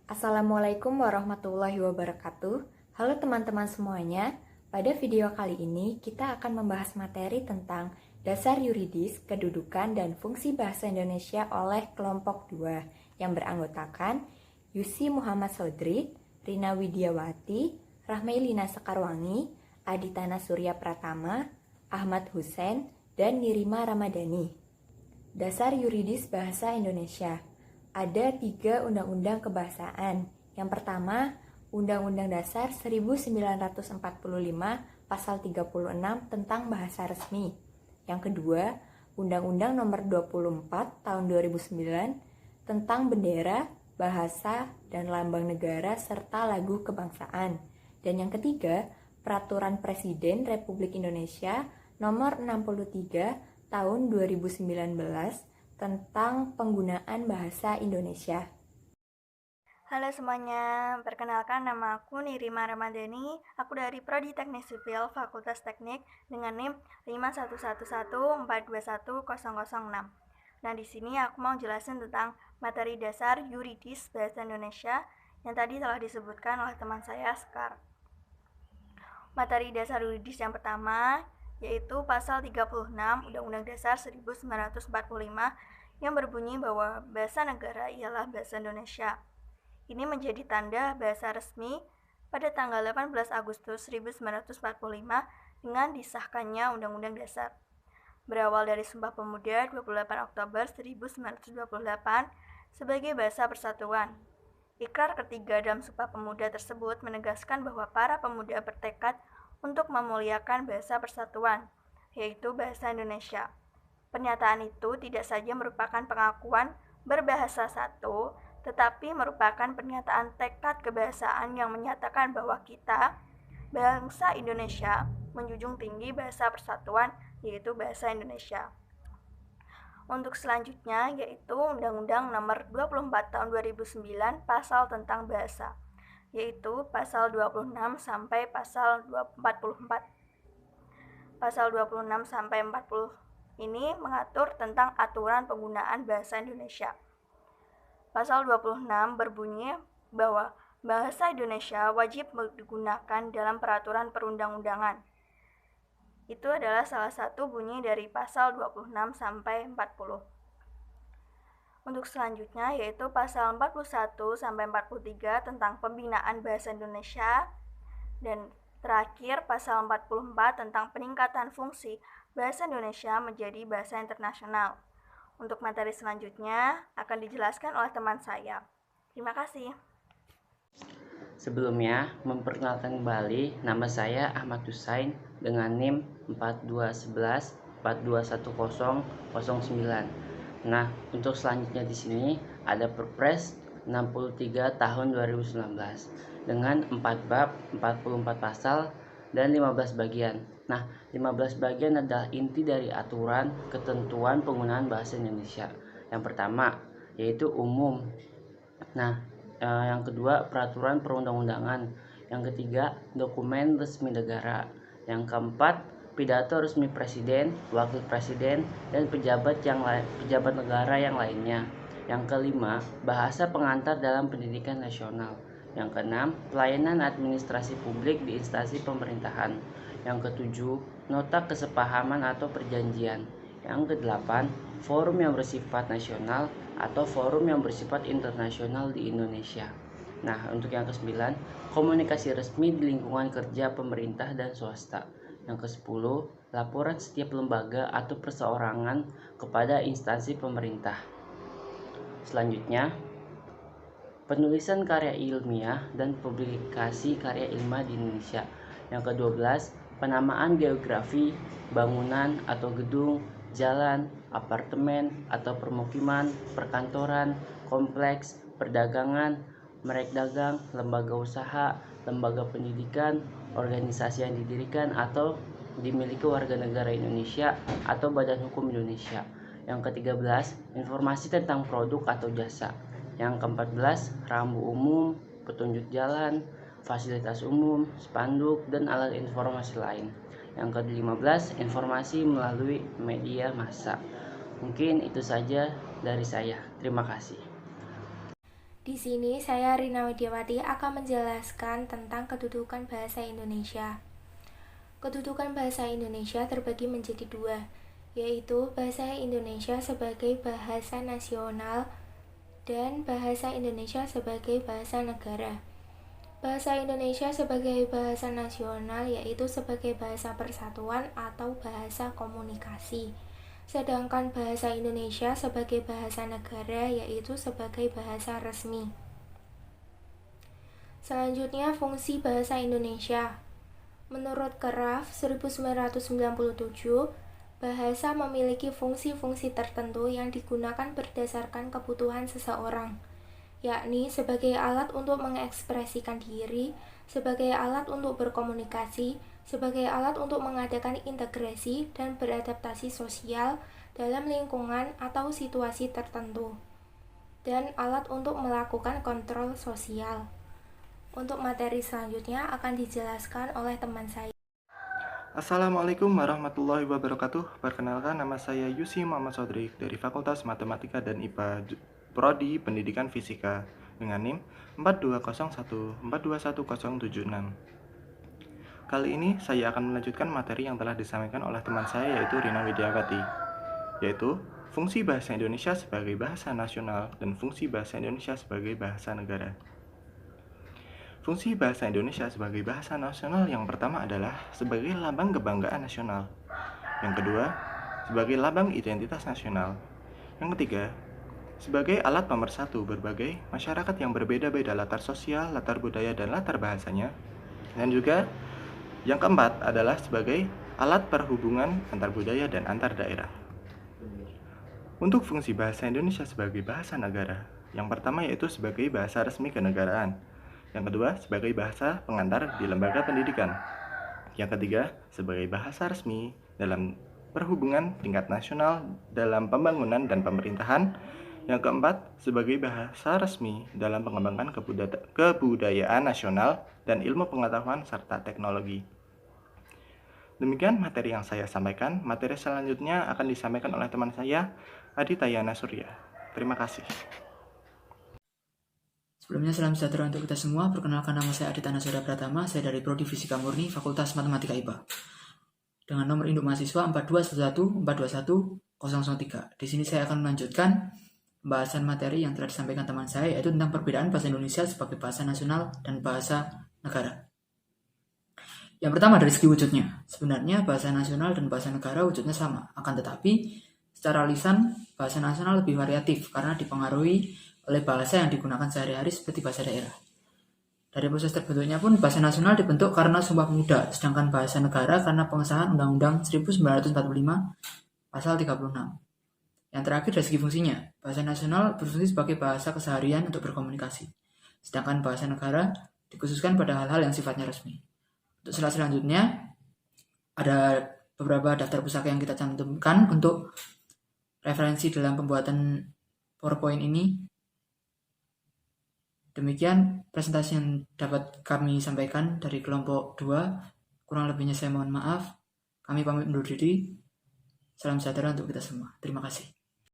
Assalamualaikum warahmatullahi wabarakatuh. Halo teman-teman semuanya. Pada video kali ini kita akan membahas materi tentang dasar yuridis, kedudukan, dan fungsi bahasa Indonesia oleh kelompok 2 yang beranggotakan Yusi Muhammad Sodri, Rina Widiawati, Rahmailina Sekarwangi, Aditana Surya Pratama, Ahmad Hussein, dan Nirima Ramadhani. Dasar yuridis bahasa Indonesia. Ada 3 undang-undang kebahasaan. Yang pertama, Undang-Undang Dasar 1945 Pasal 36 tentang bahasa resmi. Yang kedua, Undang-Undang Nomor 24 Tahun 2009 tentang bendera, bahasa, dan lambang negara serta lagu kebangsaan. Dan yang ketiga, Peraturan Presiden Republik Indonesia Nomor 63 Tahun 2019 tentang penggunaan bahasa Indonesia. Halo semuanya, perkenalkan nama aku Nirima Ramadhani. Aku dari Prodi Teknik Sipil Fakultas Teknik dengan NIM 51114211006. Nah, di sini aku mau jelasin tentang materi dasar yuridis bahasa Indonesia yang tadi telah disebutkan oleh teman saya Sekar. Materi dasar yuridis yang pertama yaitu pasal 36 Undang-Undang Dasar 1945 yang berbunyi bahwa bahasa negara ialah bahasa Indonesia. Ini menjadi tanda bahasa resmi pada tanggal 18 Agustus 1945 dengan disahkannya Undang-Undang Dasar. Berawal dari Sumpah Pemuda 28 Oktober 1928 sebagai bahasa persatuan. Ikrar ketiga dalam Sumpah Pemuda tersebut menegaskan bahwa para pemuda bertekad untuk memuliakan bahasa persatuan, yaitu bahasa Indonesia. Pernyataan itu tidak saja merupakan pengakuan berbahasa satu, tetapi merupakan pernyataan tekad kebahasaan yang menyatakan bahwa kita, bangsa Indonesia, menjunjung tinggi bahasa persatuan, yaitu bahasa Indonesia. Untuk selanjutnya yaitu Undang-Undang Nomor 24 Tahun 2009 Pasal tentang Bahasa, yaitu pasal 26 sampai pasal 44. Pasal 26 sampai 40 ini mengatur tentang aturan penggunaan bahasa Indonesia. Pasal 26 berbunyi bahwa bahasa Indonesia wajib digunakan dalam peraturan perundang-undangan. Itu adalah salah satu bunyi dari pasal 26 sampai 40. Untuk selanjutnya yaitu pasal 41 sampai 43 tentang pembinaan bahasa Indonesia, dan terakhir pasal 44 tentang peningkatan fungsi bahasa Indonesia menjadi bahasa internasional. Untuk materi selanjutnya akan dijelaskan oleh teman saya. Terima kasih. Sebelumnya, memperkenalkan kembali, nama saya Ahmad Hussein dengan NIM 4211 421009. Nah, untuk selanjutnya di sini ada Perpres 63 tahun 2019 dengan 4 bab, 44 pasal, dan 15 bagian. Nah, 15 bagian adalah inti dari aturan ketentuan penggunaan bahasa Indonesia. Yang pertama, yaitu umum. Nah, yang kedua, peraturan perundang-undangan. Yang ketiga, dokumen resmi negara. Yang keempat, pidato resmi presiden, wakil presiden, dan pejabat negara yang lainnya. Yang kelima, bahasa pengantar dalam pendidikan nasional. Yang keenam, pelayanan administrasi publik di instansi pemerintahan. Yang ketujuh, nota kesepahaman atau perjanjian. Yang kedelapan, forum yang bersifat nasional atau forum yang bersifat internasional di Indonesia. Nah, untuk yang ke-9, komunikasi resmi di lingkungan kerja pemerintah dan swasta. Yang ke-10, laporan setiap lembaga atau perseorangan kepada instansi pemerintah. Selanjutnya, penulisan karya ilmiah dan publikasi karya ilmiah di Indonesia. Yang ke-12, penamaan geografi, bangunan atau gedung, jalan, apartemen atau permukiman, perkantoran, kompleks, perdagangan, merek dagang, lembaga usaha, lembaga pendidikan, organisasi yang didirikan atau dimiliki warga negara Indonesia atau badan hukum Indonesia. Yang ke-13, informasi tentang produk atau jasa. Yang ke-14, rambu umum, petunjuk jalan, fasilitas umum, spanduk, dan alat informasi lain. Yang ke-15, informasi melalui media massa. Mungkin itu saja dari saya. Terima kasih. Di sini saya Rina Widiawati akan menjelaskan tentang kedudukan bahasa Indonesia. Kedudukan bahasa Indonesia terbagi menjadi dua, yaitu bahasa Indonesia sebagai bahasa nasional dan bahasa Indonesia sebagai bahasa negara. Bahasa Indonesia sebagai bahasa nasional yaitu sebagai bahasa persatuan atau bahasa komunikasi. Sedangkan bahasa Indonesia sebagai bahasa negara yaitu sebagai bahasa resmi. Selanjutnya, fungsi bahasa Indonesia. Menurut Keraf 1997, bahasa memiliki fungsi-fungsi tertentu yang digunakan berdasarkan kebutuhan seseorang, yakni sebagai alat untuk mengekspresikan diri, sebagai alat untuk berkomunikasi, sebagai alat untuk mengadakan integrasi dan beradaptasi sosial dalam lingkungan atau situasi tertentu, dan alat untuk melakukan kontrol sosial. Untuk materi selanjutnya akan dijelaskan oleh teman saya. Assalamualaikum warahmatullahi wabarakatuh. Perkenalkan, nama saya Yusi Muhammad Sodrik dari Fakultas Matematika dan IPA Prodi Pendidikan Fisika dengan NIM 4201421076. Kali ini saya akan melanjutkan materi yang telah disampaikan oleh teman saya yaitu Rina Widiawati, yaitu fungsi bahasa Indonesia sebagai bahasa nasional dan fungsi bahasa Indonesia sebagai bahasa negara. Fungsi bahasa Indonesia sebagai bahasa nasional yang pertama adalah sebagai lambang kebanggaan nasional. Yang kedua, sebagai lambang identitas nasional. Yang ketiga, sebagai alat pemersatu berbagai masyarakat yang berbeda-beda latar sosial, latar budaya, dan latar bahasanya. Dan juga yang keempat adalah sebagai alat perhubungan antar budaya dan antar daerah. Untuk fungsi bahasa Indonesia sebagai bahasa negara, yang pertama yaitu sebagai bahasa resmi kenegaraan. Yang kedua, sebagai bahasa pengantar di lembaga pendidikan. Yang ketiga, sebagai bahasa resmi dalam perhubungan tingkat nasional dalam pembangunan dan pemerintahan. Yang keempat, sebagai bahasa resmi dalam pengembangan kebudayaan nasional dan ilmu pengetahuan serta teknologi. Demikian materi yang saya sampaikan. Materi selanjutnya akan disampaikan oleh teman saya, Aditya Yana Surya. Terima kasih. Sebelumnya salam sejahtera untuk kita semua. Perkenalkan, nama saya Aditya Yana Surya Pratama. Saya dari Prodi Fisika Murni, Fakultas Matematika IPA. Dengan nomor induk mahasiswa 421421003. Di sini saya akan melanjutkan pembahasan materi yang telah disampaikan teman saya, yaitu tentang perbedaan bahasa Indonesia sebagai bahasa nasional dan bahasa negara. Yang pertama, dari segi wujudnya. Sebenarnya bahasa nasional dan bahasa negara wujudnya sama, akan tetapi secara lisan bahasa nasional lebih variatif karena dipengaruhi oleh bahasa yang digunakan sehari-hari seperti bahasa daerah. Dari proses terbentuknya pun bahasa nasional dibentuk karena Sumpah Pemuda, sedangkan bahasa negara karena pengesahan Undang-Undang 1945 pasal 36. Yang terakhir, dari segi fungsinya, bahasa nasional berfungsi sebagai bahasa keseharian untuk berkomunikasi, sedangkan bahasa negara dikhususkan pada hal-hal yang sifatnya resmi. Untuk slide selanjutnya, ada beberapa daftar pusaka yang kita cantumkan untuk referensi dalam pembuatan PowerPoint ini. Demikian presentasi yang dapat kami sampaikan dari kelompok 2. Kurang lebihnya saya mohon maaf. Kami pamit undur diri. Salam sejahtera untuk kita semua. Terima kasih.